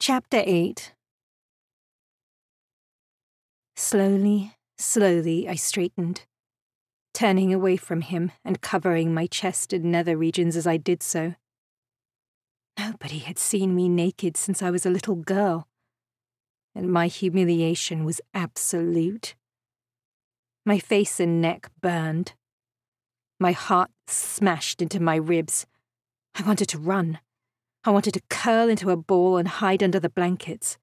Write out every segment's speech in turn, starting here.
Chapter 8. Slowly, slowly I straightened, turning away from him and covering my chest and nether regions as I did so. Nobody had seen me naked since I was a little girl, and my humiliation was absolute. My face and neck burned. My heart smashed into my ribs. I wanted to run. I wanted to curl into a ball and hide under the blankets.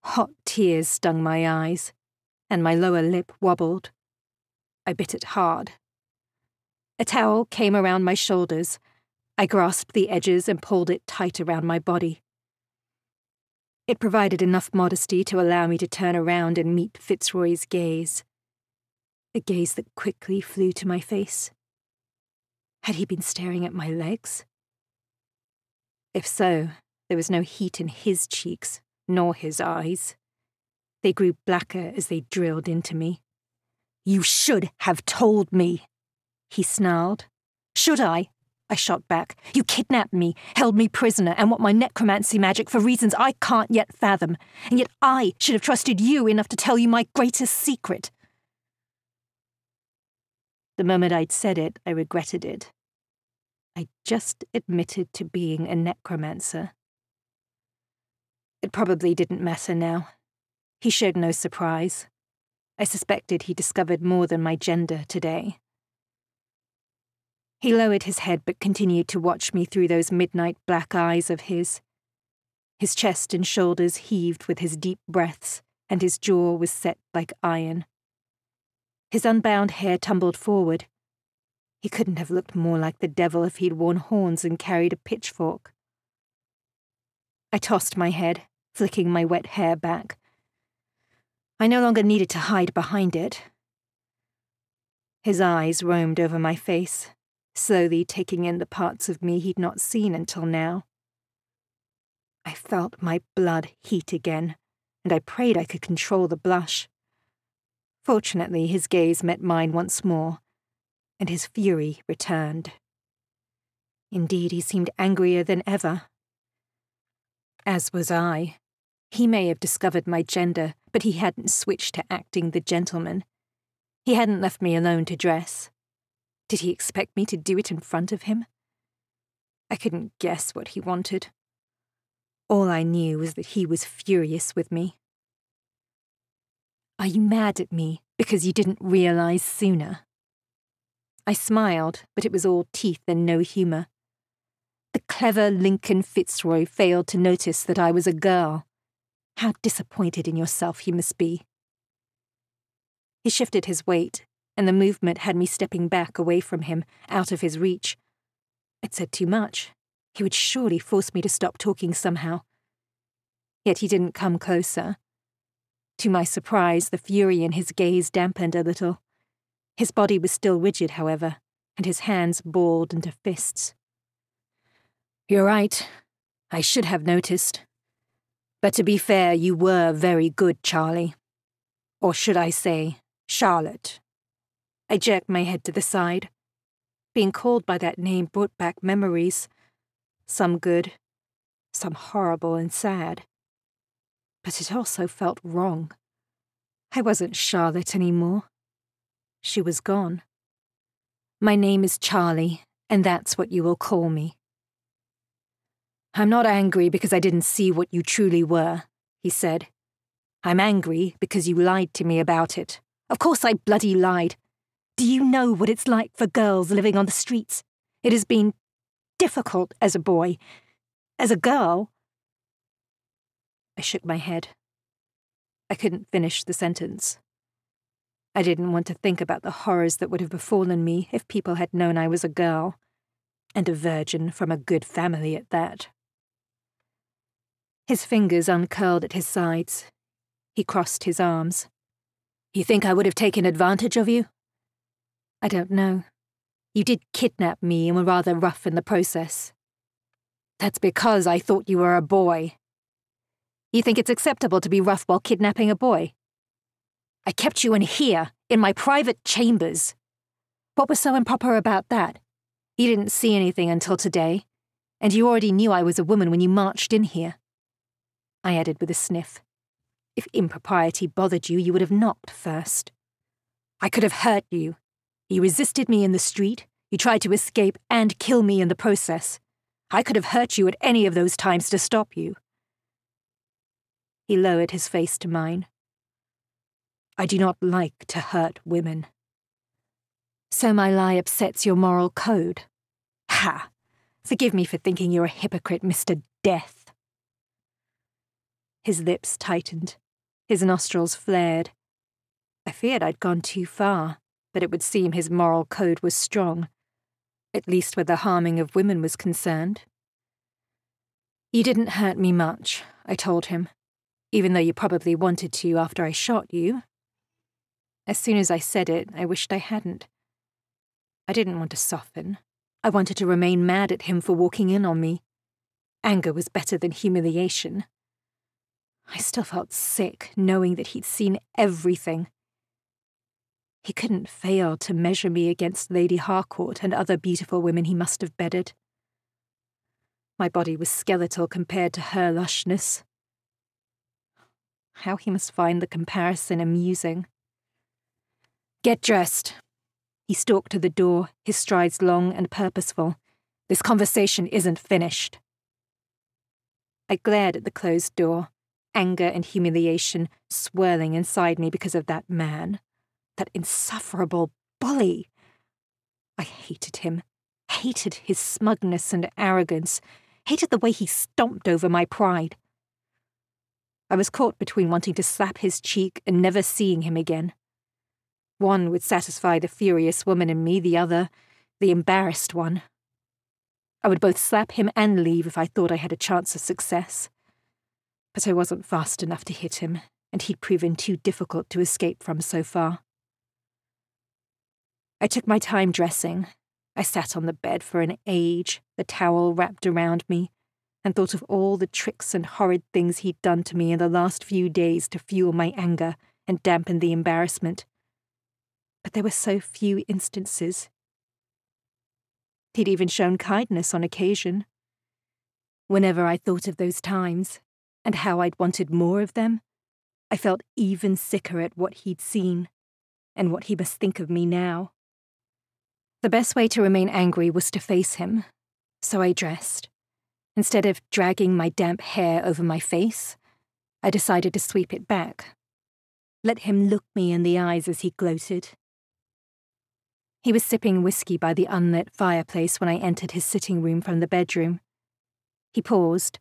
Hot tears stung my eyes, and my lower lip wobbled. I bit it hard. A towel came around my shoulders. I grasped the edges and pulled it tight around my body. It provided enough modesty to allow me to turn around and meet Fitzroy's gaze. A gaze that quickly flew to my face. Had he been staring at my legs? If so, there was no heat in his cheeks, nor his eyes. They grew blacker as they drilled into me. "You should have told me," he snarled. "Should I?" I shot back. "You kidnapped me, held me prisoner, and want my necromancy magic for reasons I can't yet fathom, and yet I should have trusted you enough to tell you my greatest secret." The moment I'd said it, I regretted it. I just admitted to being a necromancer. It probably didn't matter now. He showed no surprise. I suspected he discovered more than my gender today. He lowered his head but continued to watch me through those midnight black eyes of his. His chest and shoulders heaved with his deep breaths, and his jaw was set like iron. His unbound hair tumbled forward. He couldn't have looked more like the devil if he'd worn horns and carried a pitchfork. I tossed my head, flicking my wet hair back. I no longer needed to hide behind it. His eyes roamed over my face, slowly taking in the parts of me he'd not seen until now. I felt my blood heat again, and I prayed I could control the blush. Fortunately, his gaze met mine once more, and his fury returned. Indeed, he seemed angrier than ever. As was I. He may have discovered my gender, but he hadn't switched to acting the gentleman. He hadn't left me alone to dress. Did he expect me to do it in front of him? I couldn't guess what he wanted. All I knew was that he was furious with me. "Are you mad at me because you didn't realize sooner?" I smiled, but it was all teeth and no humour. The clever Lincoln Fitzroy failed to notice that I was a girl. How disappointed in yourself you must be. He shifted his weight, and the movement had me stepping back away from him, out of his reach. I'd said too much. He would surely force me to stop talking somehow. Yet he didn't come closer. To my surprise, the fury in his gaze dampened a little. His body was still rigid, however, and his hands balled into fists. "You're right. I should have noticed. But to be fair, you were very good, Charlie. Or should I say, Charlotte." I jerked my head to the side. Being called by that name brought back memories. Some good, some horrible and sad. But it also felt wrong. I wasn't Charlotte anymore. She was gone. "My name is Charlie, and that's what you will call me." "I'm not angry because I didn't see what you truly were," he said. "I'm angry because you lied to me about it. Of course I bloody lied. Do you know what it's like for girls living on the streets? It has been difficult as a boy. As a girl—" I shook my head. I couldn't finish the sentence. I didn't want to think about the horrors that would have befallen me if people had known I was a girl, and a virgin from a good family at that. His fingers uncurled at his sides. He crossed his arms. "You think I would have taken advantage of you?" "I don't know. You did kidnap me and were rather rough in the process." "That's because I thought you were a boy." "You think it's acceptable to be rough while kidnapping a boy?" "I kept you in here, in my private chambers." "What was so improper about that? You didn't see anything until today, and you already knew I was a woman when you marched in here." I added with a sniff. If impropriety bothered you, you would have knocked first. I could have hurt you. You resisted me in the street, you tried to escape and kill me in the process. I could have hurt you at any of those times to stop you. He lowered his face to mine. I do not like to hurt women. So my lie upsets your moral code. Ha! Forgive me for thinking you're a hypocrite, Mr. Death. His lips tightened. His nostrils flared. I feared I'd gone too far, but it would seem his moral code was strong, at least where the harming of women was concerned. You didn't hurt me much, I told him, even though you probably wanted to after I shot you. As soon as I said it, I wished I hadn't. I didn't want to soften. I wanted to remain mad at him for walking in on me. Anger was better than humiliation. I still felt sick, knowing that he'd seen everything. He couldn't fail to measure me against Lady Harcourt and other beautiful women he must have bedded. My body was skeletal compared to her lushness. How he must find the comparison amusing. Get dressed. He stalked to the door, his strides long and purposeful. This conversation isn't finished. I glared at the closed door, anger and humiliation swirling inside me because of that man, that insufferable bully. I hated him, hated his smugness and arrogance, hated the way he stomped over my pride. I was caught between wanting to slap his cheek and never seeing him again. One would satisfy the furious woman in me, the other, the embarrassed one. I would both slap him and leave if I thought I had a chance of success. But I wasn't fast enough to hit him, and he'd proven too difficult to escape from so far. I took my time dressing. I sat on the bed for an age, the towel wrapped around me, and thought of all the tricks and horrid things he'd done to me in the last few days to fuel my anger and dampen the embarrassment. But there were so few instances. He'd even shown kindness on occasion. Whenever I thought of those times, and how I'd wanted more of them, I felt even sicker at what he'd seen, and what he must think of me now. The best way to remain angry was to face him, so I dressed. Instead of dragging my damp hair over my face, I decided to sweep it back. Let him look me in the eyes as he gloated. He was sipping whiskey by the unlit fireplace when I entered his sitting room from the bedroom. He paused,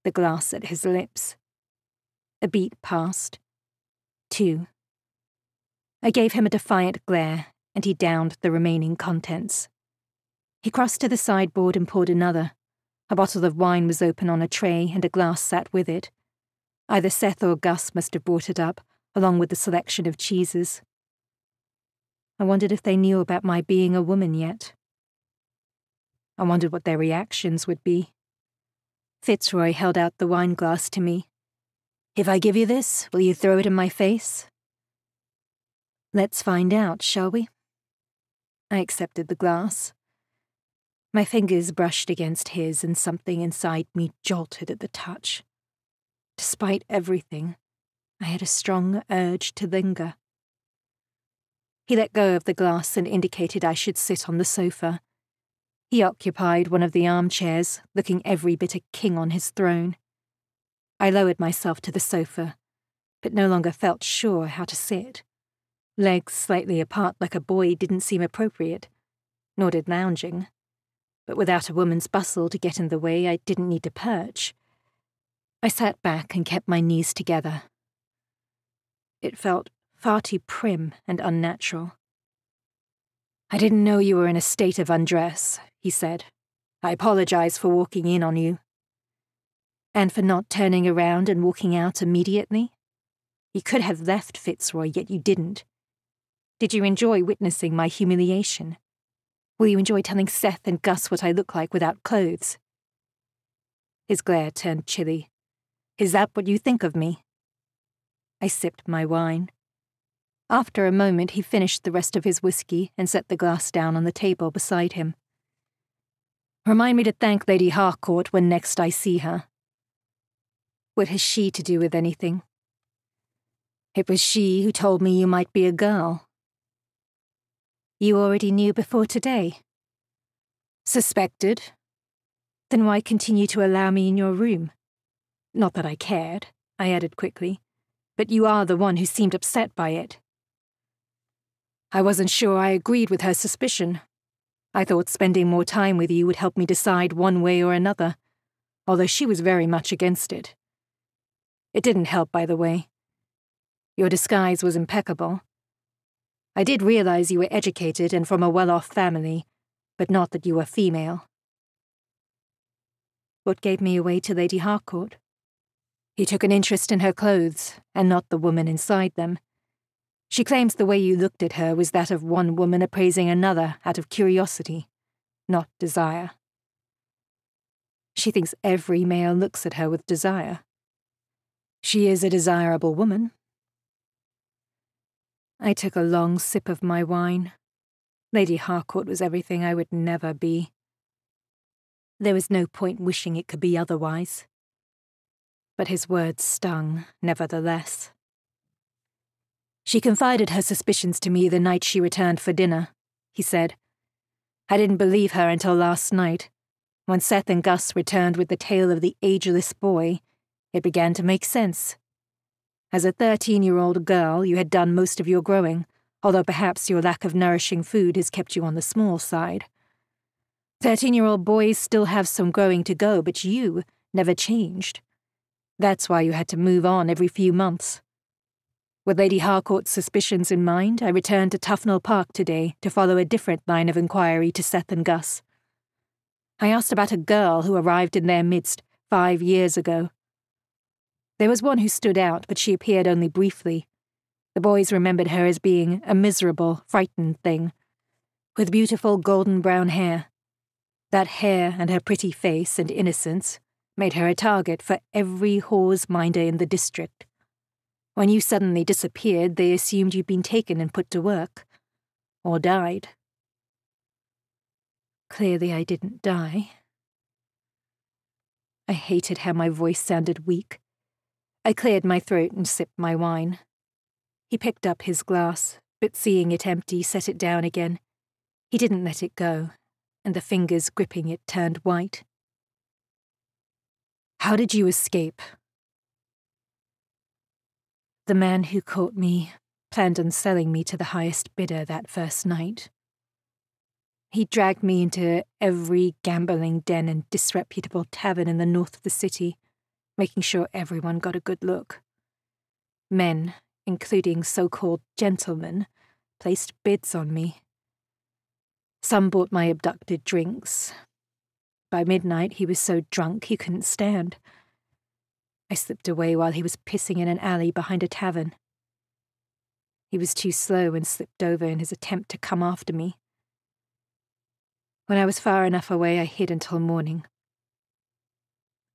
the glass at his lips. A beat passed. 2. I gave him a defiant glare, and he downed the remaining contents. He crossed to the sideboard and poured another. A bottle of wine was open on a tray, and a glass sat with it. Either Seth or Gus must have brought it up, along with the selection of cheeses. I wondered if they knew about my being a woman yet. I wondered what their reactions would be. Fitzroy held out the wine glass to me. If I give you this, will you throw it in my face? Let's find out, shall we? I accepted the glass. My fingers brushed against his, and something inside me jolted at the touch. Despite everything, I had a strong urge to linger. He let go of the glass and indicated I should sit on the sofa. He occupied one of the armchairs, looking every bit a king on his throne. I lowered myself to the sofa, but no longer felt sure how to sit. Legs slightly apart like a boy didn't seem appropriate, nor did lounging. But without a woman's bustle to get in the way, I didn't need to perch. I sat back and kept my knees together. It felt far too prim and unnatural. I didn't know you were in a state of undress, he said. I apologize for walking in on you. And for not turning around and walking out immediately? You could have left, Fitzroy, yet you didn't. Did you enjoy witnessing my humiliation? Will you enjoy telling Seth and Gus what I look like without clothes? His glare turned chilly. Is that what you think of me? I sipped my wine. After a moment, he finished the rest of his whiskey and set the glass down on the table beside him. Remind me to thank Lady Harcourt when next I see her. What has she to do with anything? It was she who told me you might be a girl. You already knew before today? Suspected? Then why continue to allow me in your room? Not that I cared, I added quickly, but you are the one who seemed upset by it. I wasn't sure I agreed with her suspicion. I thought spending more time with you would help me decide one way or another, although she was very much against it. It didn't help, by the way. Your disguise was impeccable. I did realize you were educated and from a well-off family, but not that you were female. What gave me away to Lady Harcourt? You took an interest in her clothes, and not the woman inside them. She claims the way you looked at her was that of one woman appraising another out of curiosity, not desire. She thinks every male looks at her with desire. She is a desirable woman. I took a long sip of my wine. Lady Harcourt was everything I would never be. There was no point wishing it could be otherwise. But his words stung, nevertheless. She confided her suspicions to me the night she returned for dinner, he said. I didn't believe her until last night. When Seth and Gus returned with the tale of the ageless boy, it began to make sense. As a 13-year-old girl, you had done most of your growing, although perhaps your lack of nourishing food has kept you on the small side. 13-year-old boys still have some growing to go, but you never changed. That's why you had to move on every few months. With Lady Harcourt's suspicions in mind, I returned to Tufnell Park today to follow a different line of inquiry to Seth and Gus. I asked about a girl who arrived in their midst 5 years ago. There was one who stood out, but she appeared only briefly. The boys remembered her as being a miserable, frightened thing, with beautiful golden brown hair. That hair and her pretty face and innocence made her a target for every horse-minder in the district. When you suddenly disappeared, they assumed you'd been taken and put to work. Or died. Clearly I didn't die. I hated how my voice sounded weak. I cleared my throat and sipped my wine. He picked up his glass, but seeing it empty, set it down again. He didn't let it go, and the fingers gripping it turned white. How did you escape? The man who caught me planned on selling me to the highest bidder that first night. He dragged me into every gambling den and disreputable tavern in the north of the city, making sure everyone got a good look. Men, including so-called gentlemen, placed bids on me. Some bought my abducted drinks. By midnight, he was so drunk he couldn't stand. I slipped away while he was pissing in an alley behind a tavern. He was too slow and slipped over in his attempt to come after me. When I was far enough away, I hid until morning.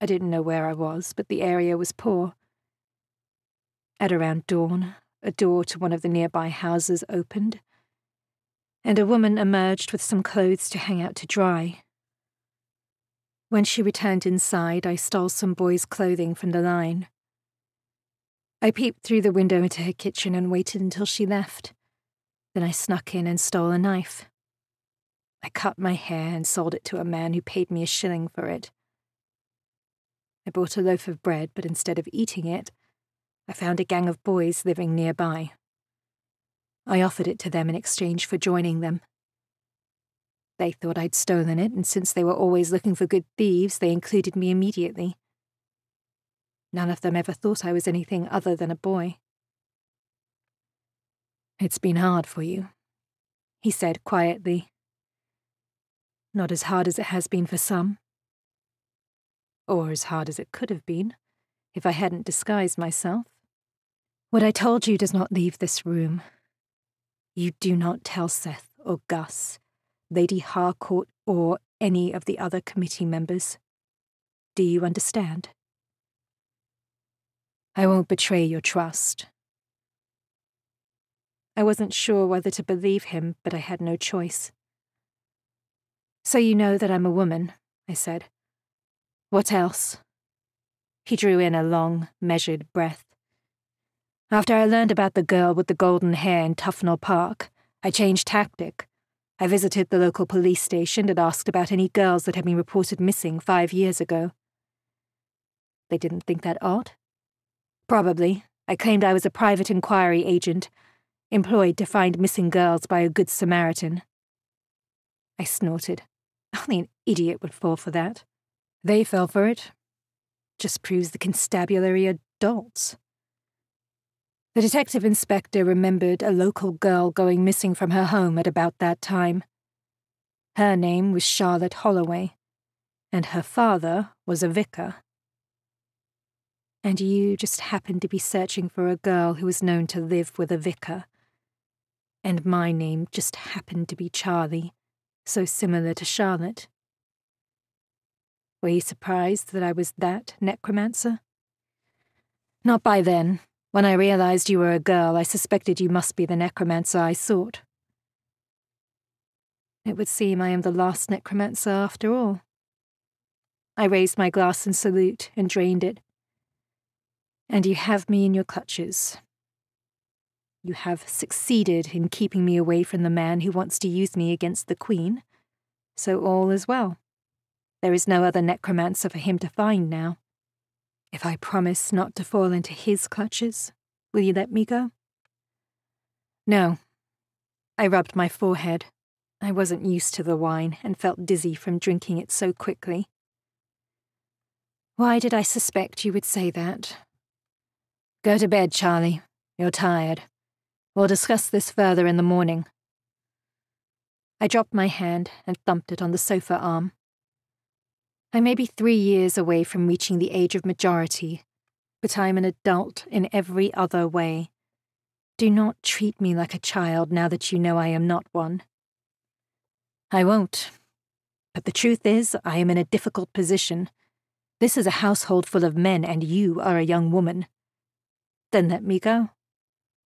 I didn't know where I was, but the area was poor. At around dawn, a door to one of the nearby houses opened, and a woman emerged with some clothes to hang out to dry. When she returned inside, I stole some boys' clothing from the line. I peeped through the window into her kitchen and waited until she left. Then I snuck in and stole a knife. I cut my hair and sold it to a man who paid me $1 for it. I bought a loaf of bread, but instead of eating it, I found a gang of boys living nearby. I offered it to them in exchange for joining them. They thought I'd stolen it, and since they were always looking for good thieves, they included me immediately. None of them ever thought I was anything other than a boy. It's been hard for you, he said quietly. Not as hard as it has been for some. Or as hard as it could have been, if I hadn't disguised myself. What I told you does not leave this room. You do not tell Seth or Gus, Lady Harcourt, or any of the other committee members. Do you understand? I won't betray your trust. I wasn't sure whether to believe him, but I had no choice. So you know that I'm a woman, I said. What else? He drew in a long, measured breath. After I learned about the girl with the golden hair in Tufnell Park, I changed tactic. I visited the local police station and asked about any girls that had been reported missing 5 years ago. They didn't think that odd? Probably. I claimed I was a private inquiry agent, employed to find missing girls by a good Samaritan. I snorted. Only an idiot would fall for that. They fell for it. Just proves the constabulary are dolts. The detective inspector remembered a local girl going missing from her home at about that time. Her name was Charlotte Holloway, and her father was a vicar. And you just happened to be searching for a girl who was known to live with a vicar. And my name just happened to be Charlie, so similar to Charlotte. Were you surprised that I was that necromancer? Not by then. When I realized you were a girl, I suspected you must be the necromancer I sought. It would seem I am the last necromancer after all. I raised my glass in salute and drained it. And you have me in your clutches. You have succeeded in keeping me away from the man who wants to use me against the Queen, so all is well. There is no other necromancer for him to find now. If I promise not to fall into his clutches, will you let me go? No. I rubbed my forehead. I wasn't used to the wine and felt dizzy from drinking it so quickly. Why did I suspect you would say that? Go to bed, Charlie. You're tired. We'll discuss this further in the morning. I dropped my hand and thumped it on the sofa arm. I may be 3 years away from reaching the age of majority, but I'm an adult in every other way. Do not treat me like a child now that you know I am not one. I won't. But the truth is, I am in a difficult position. This is a household full of men, and you are a young woman. Then let me go.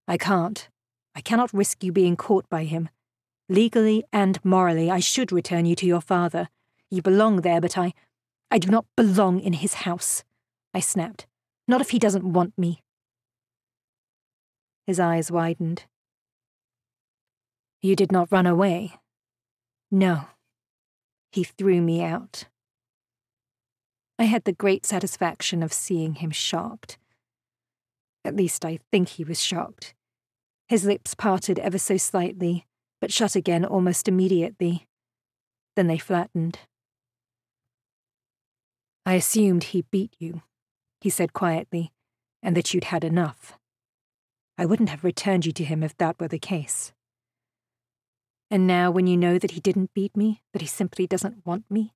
I can't. I cannot risk you being caught by him. Legally and morally, I should return you to your father. You belong there, but I do not belong in his house, I snapped. Not if he doesn't want me. His eyes widened. You did not run away. No. He threw me out. I had the great satisfaction of seeing him shocked. At least I think he was shocked. His lips parted ever so slightly, but shut again almost immediately. Then they flattened. I assumed he beat you, he said quietly, and that you'd had enough. I wouldn't have returned you to him if that were the case. And now when you know that he didn't beat me, that he simply doesn't want me?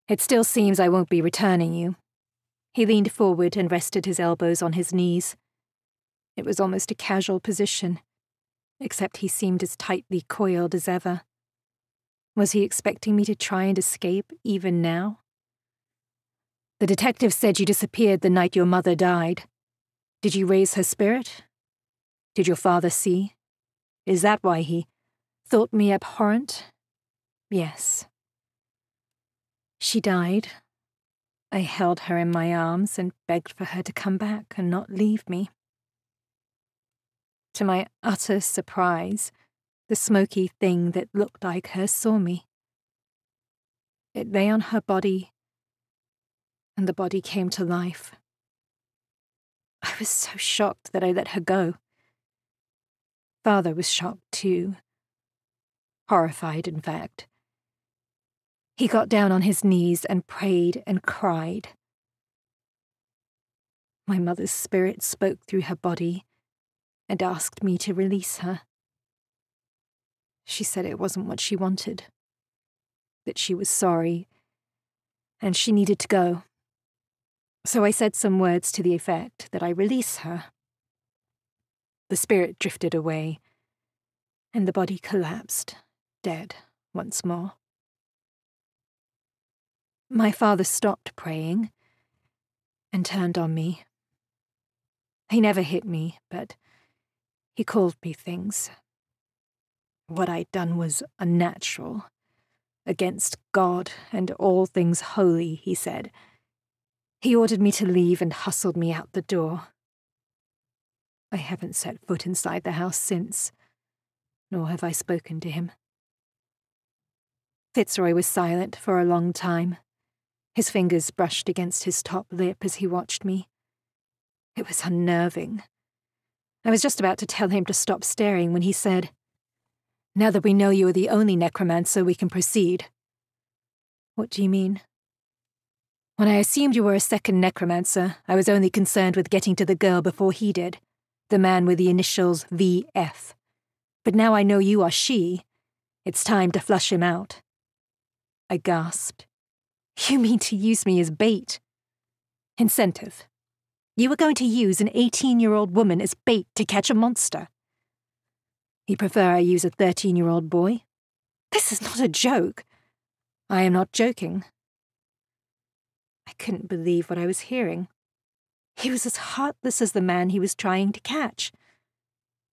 It still seems I won't be returning you. He leaned forward and rested his elbows on his knees. It was almost a casual position, except he seemed as tightly coiled as ever. Was he expecting me to try and escape even now? The detective said you disappeared the night your mother died. Did you raise her spirit? Did your father see? Is that why he thought me abhorrent? Yes. She died. I held her in my arms and begged for her to come back and not leave me. To my utter surprise, the smoky thing that looked like her saw me. It lay on her body, and the body came to life. I was so shocked that I let her go. Father was shocked too. Horrified, in fact. He got down on his knees and prayed and cried. My mother's spirit spoke through her body and asked me to release her. She said it wasn't what she wanted, that she was sorry, and she needed to go. So I said some words to the effect that I release her. The spirit drifted away, and the body collapsed, dead, once more. My father stopped praying and turned on me. He never hit me, but he called me things. What I'd done was unnatural, against God and all things holy, he said. He ordered me to leave and hustled me out the door. I haven't set foot inside the house since, nor have I spoken to him. Fitzroy was silent for a long time. His fingers brushed against his top lip as he watched me. It was unnerving. I was just about to tell him to stop staring when he said, "Now that we know you are the only necromancer, we can proceed." "What do you mean?" "When I assumed you were a second necromancer, I was only concerned with getting to the girl before he did, the man with the initials VF. But now I know you are she. It's time to flush him out." I gasped. "You mean to use me as bait?" "Incentive. You were going to use an 18-year-old woman as bait to catch a monster." "You prefer I use a 13-year-old boy?" "This is not a joke." "I am not joking." I couldn't believe what I was hearing. He was as heartless as the man he was trying to catch.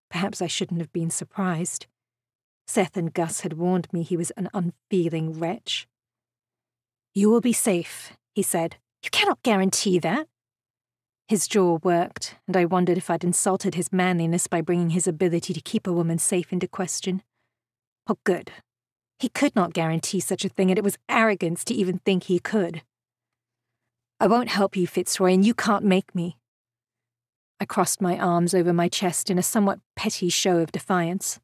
Perhaps I shouldn't have been surprised. Seth and Gus had warned me he was an unfeeling wretch. "You will be safe," he said. "You cannot guarantee that." His jaw worked, and I wondered if I'd insulted his manliness by bringing his ability to keep a woman safe into question. Oh, good. He could not guarantee such a thing, and it was arrogance to even think he could. "I won't help you, Fitzroy, and you can't make me." I crossed my arms over my chest in a somewhat petty show of defiance.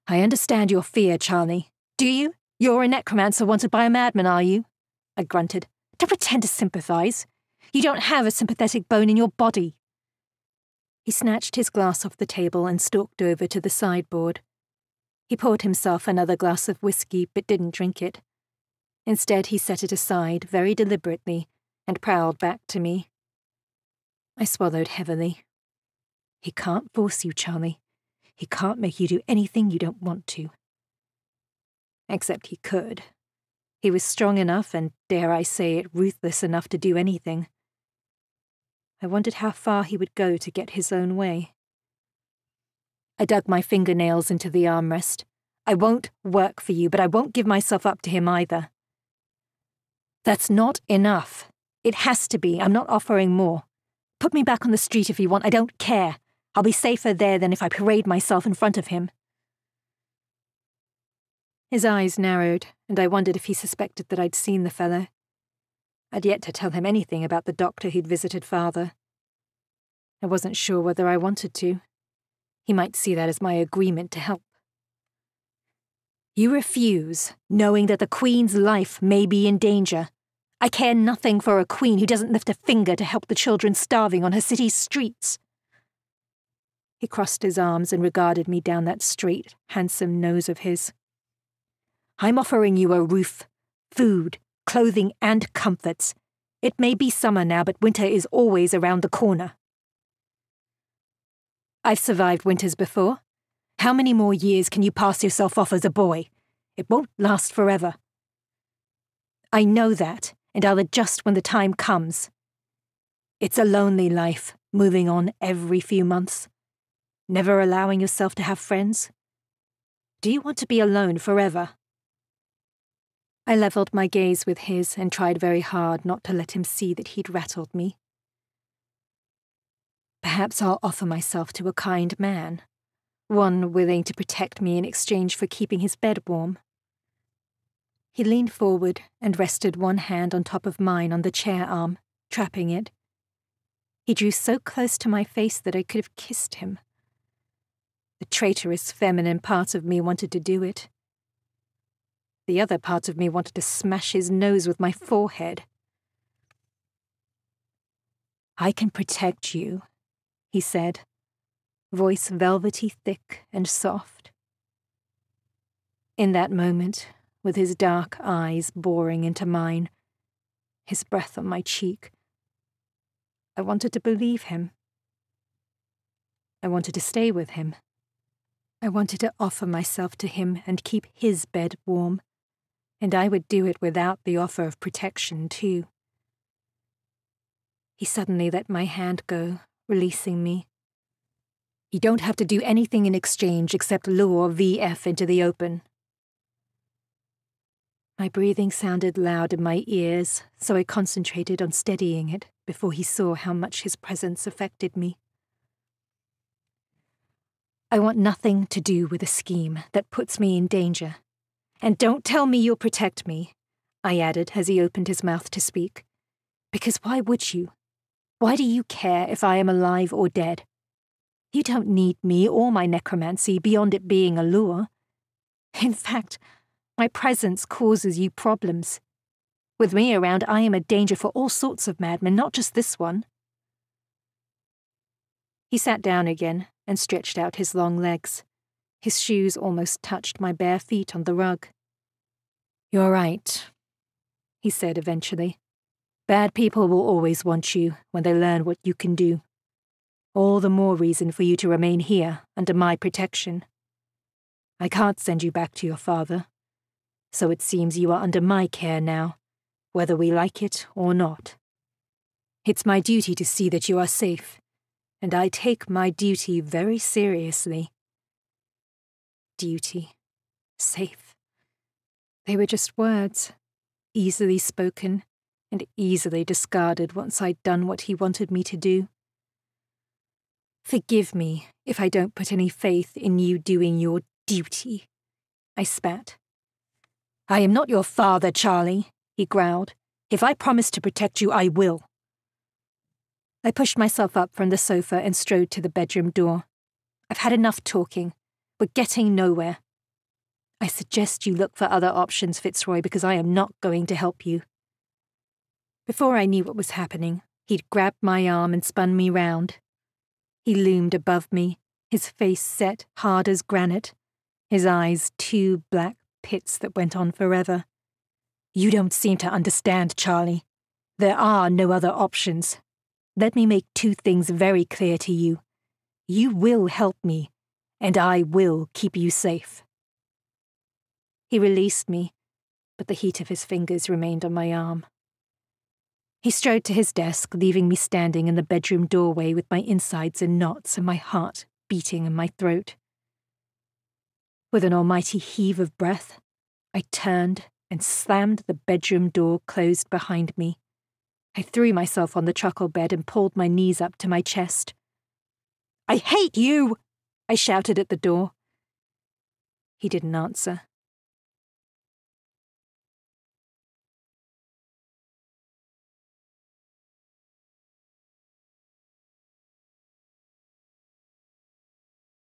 "I understand your fear, Charlie. Do you? You're a necromancer wanted by a madman, are you?" I grunted. "Don't pretend to sympathize. You don't have a sympathetic bone in your body." He snatched his glass off the table and stalked over to the sideboard. He poured himself another glass of whiskey but didn't drink it. Instead, he set it aside very deliberately and prowled back to me. I swallowed heavily. He can't force you, Charlie. He can't make you do anything you don't want to. Except he could. He was strong enough and, dare I say it, ruthless enough to do anything. I wondered how far he would go to get his own way. I dug my fingernails into the armrest. "I won't work for you, but I won't give myself up to him either." "That's not enough. It has to be. I'm not offering more. Put me back on the street if you want. I don't care. I'll be safer there than if I parade myself in front of him." His eyes narrowed, and I wondered if he suspected that I'd seen the fellow. I'd yet to tell him anything about the doctor who'd visited Father. I wasn't sure whether I wanted to. He might see that as my agreement to help. "You refuse, knowing that the Queen's life may be in danger. I care nothing for a queen who doesn't lift a finger to help the children starving on her city's streets." He crossed his arms and regarded me down that straight, handsome nose of his. "I'm offering you a roof, food, clothing, and comforts. It may be summer now, but winter is always around the corner." "I've survived winters before. How many more years can you pass yourself off as a boy? It won't last forever." "I know that, and I'll adjust when the time comes. It's a lonely life, moving on every few months. Never allowing yourself to have friends. Do you want to be alone forever?" I leveled my gaze with his and tried very hard not to let him see that he'd rattled me. "Perhaps I'll offer myself to a kind man, one willing to protect me in exchange for keeping his bed warm." He leaned forward and rested one hand on top of mine on the chair arm, trapping it. He drew so close to my face that I could have kissed him. The traitorous feminine part of me wanted to do it. The other part of me wanted to smash his nose with my forehead. "I can protect you," he said, voice velvety thick and soft. In that moment, with his dark eyes boring into mine, his breath on my cheek, I wanted to believe him. I wanted to stay with him. I wanted to offer myself to him and keep his bed warm, and I would do it without the offer of protection, too. He suddenly let my hand go, releasing me. "You don't have to do anything in exchange except lure VF into the open." My breathing sounded loud in my ears, so I concentrated on steadying it before he saw how much his presence affected me. I want nothing to do with a scheme that puts me in danger. And don't tell me you'll protect me, I added as he opened his mouth to speak. Because why would you? Why do you care if I am alive or dead? You don't need me or my necromancy beyond it being a lure. In fact, my presence causes you problems. With me around, I am a danger for all sorts of madmen, not just this one. He sat down again and stretched out his long legs. His shoes almost touched my bare feet on the rug. You're right, he said eventually. Bad people will always want you when they learn what you can do. All the more reason for you to remain here under my protection. I can't send you back to your father, so it seems you are under my care now, whether we like it or not. It's my duty to see that you are safe, and I take my duty very seriously. Duty. Safe. They were just words, easily spoken and easily discarded once I'd done what he wanted me to do. Forgive me if I don't put any faith in you doing your duty, I spat. I am not your father, Charlie, he growled. If I promise to protect you, I will. I pushed myself up from the sofa and strode to the bedroom door. I've had enough talking. We're getting nowhere. I suggest you look for other options, Fitzroy, because I am not going to help you. Before I knew what was happening, he'd grabbed my arm and spun me round. He loomed above me, his face set hard as granite, his eyes two black pits that went on forever. You don't seem to understand, Charlie. There are no other options. Let me make two things very clear to you. You will help me, and I will keep you safe. He released me, but the heat of his fingers remained on my arm. He strode to his desk, leaving me standing in the bedroom doorway with my insides in knots and my heart beating in my throat. With an almighty heave of breath, I turned and slammed the bedroom door closed behind me. I threw myself on the truckle bed and pulled my knees up to my chest. I hate you! I shouted at the door. He didn't answer.